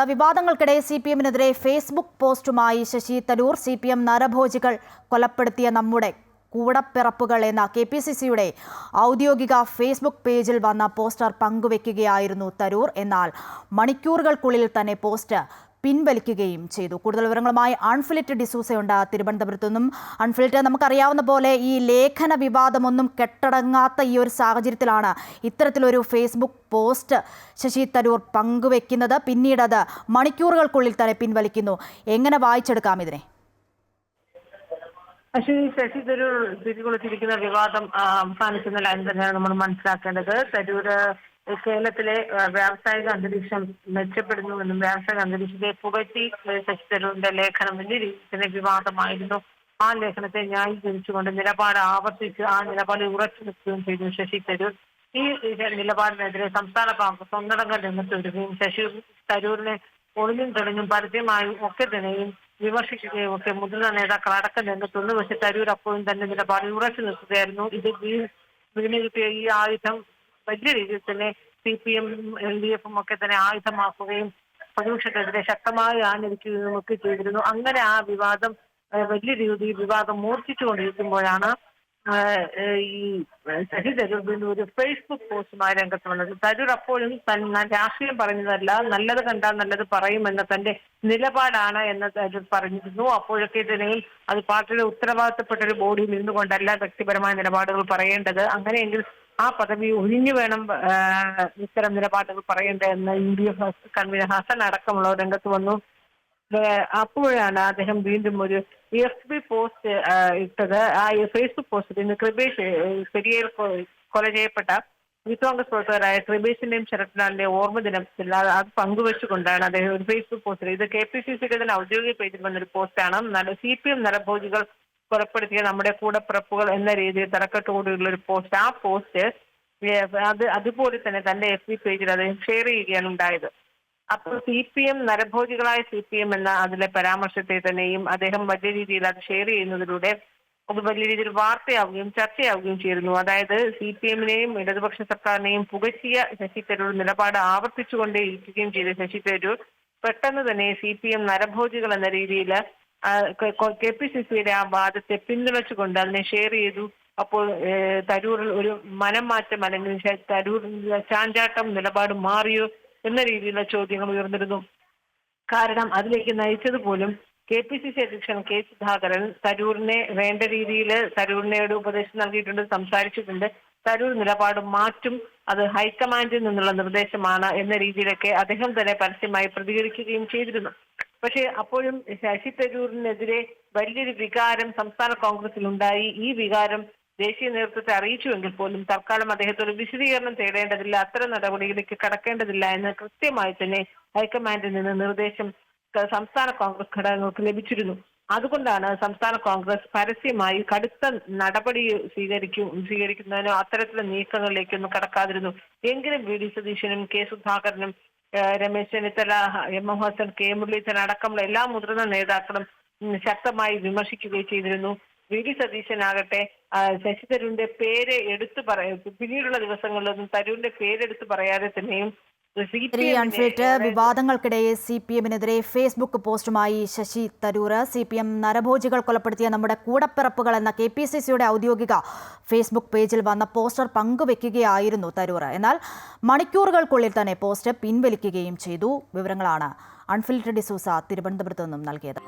വിവാദങ്ങൾക്കിടെ സിപിഎമ്മിനെതിരെ Facebook പോസ്റ്റുമായി Sasi Tharoor. CPM നരഭോജികൾ കൊലപ്പെടുത്തിയ നമ്മുടെ കൂടപ്പിറപ്പുകൾ എന്ന കെപിസിസിയുടെ ഔദ്യോഗിക ഫേസ്ബുക്ക് പേജിൽ വന്ന പോസ്റ്റർ പങ്കുവെക്കുകയായിരുന്നു തരൂർ. എന്നാൽ മണിക്കൂറുകൾക്കുള്ളിൽ തന്നെ പോസ്റ്റ് പിൻവലിക്കുകയും ചെയ്തു. കൂടുതൽ വിവരങ്ങളുമായി അൺഫിലിറ്റ് ഡിസൂസയുണ്ട് തിരുവനന്തപുരത്തു നിന്നും. അൺഫിലിറ്റ്, നമുക്കറിയാവുന്ന പോലെ ഈ ലേഖന വിവാദമൊന്നും കെട്ടടങ്ങാത്ത ഈ ഒരു സാഹചര്യത്തിലാണ് ഇത്തരത്തിലൊരു ഫേസ്ബുക്ക് പോസ്റ്റ് ശശി തരൂർ പങ്കുവെക്കുന്നത്. പിന്നീട് അത് മണിക്കൂറുകൾക്കുള്ളിൽ തന്നെ പിൻവലിക്കുന്നു. എങ്ങനെ വായിച്ചെടുക്കാം ഇതിനെ? ശശി തരൂർ തിരികൊളുത്തിരിക്കുന്ന വിവാദം അവസാനിക്കുന്ന ലൈൻ തന്നെയാണ് നമ്മൾ മനസ്സിലാക്കേണ്ടത്. തരൂർ കേരളത്തിലെ വ്യാവസായിക അന്തരീക്ഷം മെച്ചപ്പെടുന്നുവെന്നും വ്യാവസായിക അന്തരീക്ഷത്തെ പുകഴ്ത്തി ശശി തരൂരിന്റെ ലേഖനം വലിയ രീതിയിൽ വിവാദമായിരുന്നു. ആ ലേഖനത്തെ ന്യായീകരിച്ചുകൊണ്ട് നിലപാട് ആവർത്തിച്ച് ആ നിലപാട് ഉറച്ചു നിൽക്കുകയും ചെയ്തു ശശി തരൂർ. ഈ നിലപാടിനെതിരെ സംസ്ഥാന കോൺഗ്രസ് ഒന്നടങ്കം രംഗത്ത് വരികയും ശശി തരൂരിനെ ഒളിഞ്ഞും തെളിഞ്ഞും പരസ്യമായും ഒക്കെ തന്നെയും വിമർശിക്കുകയും ഒക്കെ മുതിർന്ന നേതാക്കൾ അടക്കം രംഗത്തുണ്ട്. പക്ഷെ തരൂർ അപ്പോഴും തന്നെ നിലപാടിൽ ഉറച്ചു നിൽക്കുകയായിരുന്നു. ഇത് വീണ് കിട്ടിയ ഈ ആയുധം വലിയ രീതിയിൽ തന്നെ സിപിഎം LDF ഒക്കെ തന്നെ ആയുധമാക്കുകയും പ്രതിപക്ഷത്തിനെതിരെ ശക്തമായി ആഞ്ഞടിക്കുകയും ഒക്കെ ചെയ്തിരുന്നു. അങ്ങനെ ആ വിവാദം വലിയ രീതിയിൽ വിവാദം മൂർച്ഛിച്ചുകൊണ്ടിരിക്കുമ്പോഴാണ് ഈ ശശി തരൂർ വീണ്ടും ഒരു ഫേസ്ബുക്ക് പോസ്റ്റുമായി രംഗത്ത് വന്നത്. തരൂർ അപ്പോഴും രാഷ്ട്രീയം പറഞ്ഞതല്ല, നല്ലത് കണ്ടാൽ നല്ലത് പറയുമെന്ന തന്റെ നിലപാടാണ് എന്ന് തരൂർ പറഞ്ഞിരുന്നു. അപ്പോഴൊക്കെ തന്നെയും അത് പാർട്ടിയുടെ ഉത്തരവാദിത്തപ്പെട്ട ഒരു ബോഡിയിൽ നിന്നുകൊണ്ടല്ല വ്യക്തിപരമായ നിലപാടുകൾ പറയേണ്ടത്. അങ്ങനെയെങ്കിൽ ആ പദവി ഒഴിഞ്ഞു വേണം ഇത്തരം നിലപാടുകൾ പറയേണ്ടതെന്ന് UDF കൺവീനർ ഹസൻ അടക്കമുള്ള രംഗത്ത് വന്നു. അപ്പോഴാണ് അദ്ദേഹം വീണ്ടും ഒരു FB പോസ്റ്റ് ഇട്ടത്. ആ ഫേസ്ബുക്ക് പോസ്റ്റിൽ ഇന്ന് കൃപേഷ് പെരിയയിൽ കൊല ചെയ്യപ്പെട്ട യൂത്ത് കോൺഗ്രസ് പ്രവർത്തകരായ കൃപേഷിന്റെയും ശരത്ലാലിന്റെയും ഓർമ്മ ദിനത്തിൽ അത് പങ്കുവെച്ചുകൊണ്ടാണ് അദ്ദേഹം ഒരു ഫേസ്ബുക്ക് പോസ്റ്റ്. ഇത് KPCCയുടെ തന്നെ ഔദ്യോഗിക പേജിൽ വന്നൊരു പോസ്റ്റാണ്. CPM നരഭോജികൾ കൊലപ്പെടുത്തിയ നമ്മുടെ കൂടപ്പിറപ്പുകൾ എന്ന രീതിയിൽ തലക്കെട്ടോടുള്ള ഒരു പോസ്റ്റ്. ആ പോസ്റ്റ് അതുപോലെ തന്നെ തന്റെ FB പേജിൽ അദ്ദേഹം ഷെയർ ചെയ്യുകയാണ് ഉണ്ടായത്. അപ്പോൾ CPM നരഭോജികളായ CPM എന്ന അതിലെ പരാമർശത്തെ തന്നെയും അദ്ദേഹം വലിയ രീതിയിൽ അത് ഷെയർ ചെയ്യുന്നതിലൂടെ അത് വലിയ രീതിയിൽ വാർത്തയാവുകയും ചർച്ചയാവുകയും ചെയ്തിരുന്നു. അതായത് CPMനെയും ഇടതുപക്ഷ സർക്കാരിനെയും പുകഴ്ത്തിയ ശശി തരൂർ നിലപാട് ആവർത്തിച്ചുകൊണ്ടേ ഇരിക്കുകയും ചെയ്ത ശശി തരൂർ പെട്ടെന്ന് തന്നെ CPM നരഭോജികൾ എന്ന രീതിയിൽ KPCCയുടെ ആ വാദത്തെ പിന്തുണച്ചുകൊണ്ട് അതിനെ ഷെയർ ചെയ്തു. അപ്പോൾ തരൂറിൽ ഒരു മനം മാറ്റം അല്ലെങ്കിൽ തരൂരിന്റെ ചാഞ്ചാട്ടം നിലപാട് മാറിയോ എന്ന രീതിയിലുള്ള ചോദ്യങ്ങൾ ഉയർന്നിരുന്നു. കാരണം അതിലേക്ക് നയിച്ചത് പോലും KPCC അധ്യക്ഷൻ K സുധാകരൻ തരൂരിനെ വേണ്ട രീതിയിൽ തരൂരിനോട് ഉപദേശം നൽകിയിട്ടുണ്ട്, സംസാരിച്ചിട്ടുണ്ട്. തരൂർ നിലപാട് മാറ്റും, അത് ഹൈക്കമാൻഡിൽ നിന്നുള്ള നിർദ്ദേശമാണ് എന്ന രീതിയിലൊക്കെ അദ്ദേഹം തന്നെ പരസ്യമായി പ്രതികരിക്കുകയും ചെയ്തിരുന്നു. പക്ഷേ അപ്പോഴും ശശി തരൂരിനെതിരെ വലിയൊരു വികാരം സംസ്ഥാന കോൺഗ്രസിൽ ഉണ്ടായി. ഈ വികാരം ദേശീയ നേതൃത്വത്തെ അറിയിച്ചുവെങ്കിൽ പോലും തൽക്കാലം അദ്ദേഹത്തോട് വിശദീകരണം തേടേണ്ടതില്ല, അത്തരം നടപടികളിലേക്ക് കടക്കേണ്ടതില്ല എന്ന് കൃത്യമായി തന്നെ ഹൈക്കമാൻഡിൽ നിന്ന് നിർദ്ദേശം സംസ്ഥാന കോൺഗ്രസ് ഘടകങ്ങൾക്ക് ലഭിച്ചിരുന്നു. അതുകൊണ്ടാണ് സംസ്ഥാന കോൺഗ്രസ് പരസ്യമായി കടുത്ത നടപടി സ്വീകരിക്കുന്നതിനോ അത്തരത്തിലുള്ള നീക്കങ്ങളിലേക്കൊന്നും കടക്കാതിരുന്നു. എങ്കിലും VD സതീശനും K സുധാകരനും രമേശ് ചെന്നിത്തല, M ഹസൻ, K മുരളീധരൻ അടക്കമുള്ള എല്ലാ മുതിർന്ന നേതാക്കളും ശക്തമായി വിമർശിക്കുകയും ചെയ്തിരുന്നു. VD സതീശനാകട്ടെ ശശി തരൂരിന്റെ പേര് എടുത്തു പിന്നീടുള്ള ദിവസങ്ങളിലൊന്നും തരൂരിന്റെ പേരെടുത്ത് പറയാതെ തന്നെയും വിവാദങ്ങൾക്കിടെ CPMനെതിരെ ഫേസ്ബുക്ക് പോസ്റ്റുമായി ശശി തരൂർ. CPM നരഭോജികൾ കൊലപ്പെടുത്തിയ നമ്മുടെ കൂടപ്പിറപ്പുകൾ എന്ന KPCCയുടെ ഔദ്യോഗിക ഫേസ്ബുക്ക് പേജിൽ വന്ന പോസ്റ്റർ പങ്കുവെക്കുകയായിരുന്നു തരൂർ. എന്നാൽ മണിക്കൂറുകൾക്കുള്ളിൽ തന്നെ പോസ്റ്റ് പിൻവലിക്കുകയും ചെയ്തു. വിവരങ്ങളാണ് അൺഫിലിറ്റ് ഡിസൂസ തിരുവനന്തപുരത്ത് നിന്നും നൽകിയത്.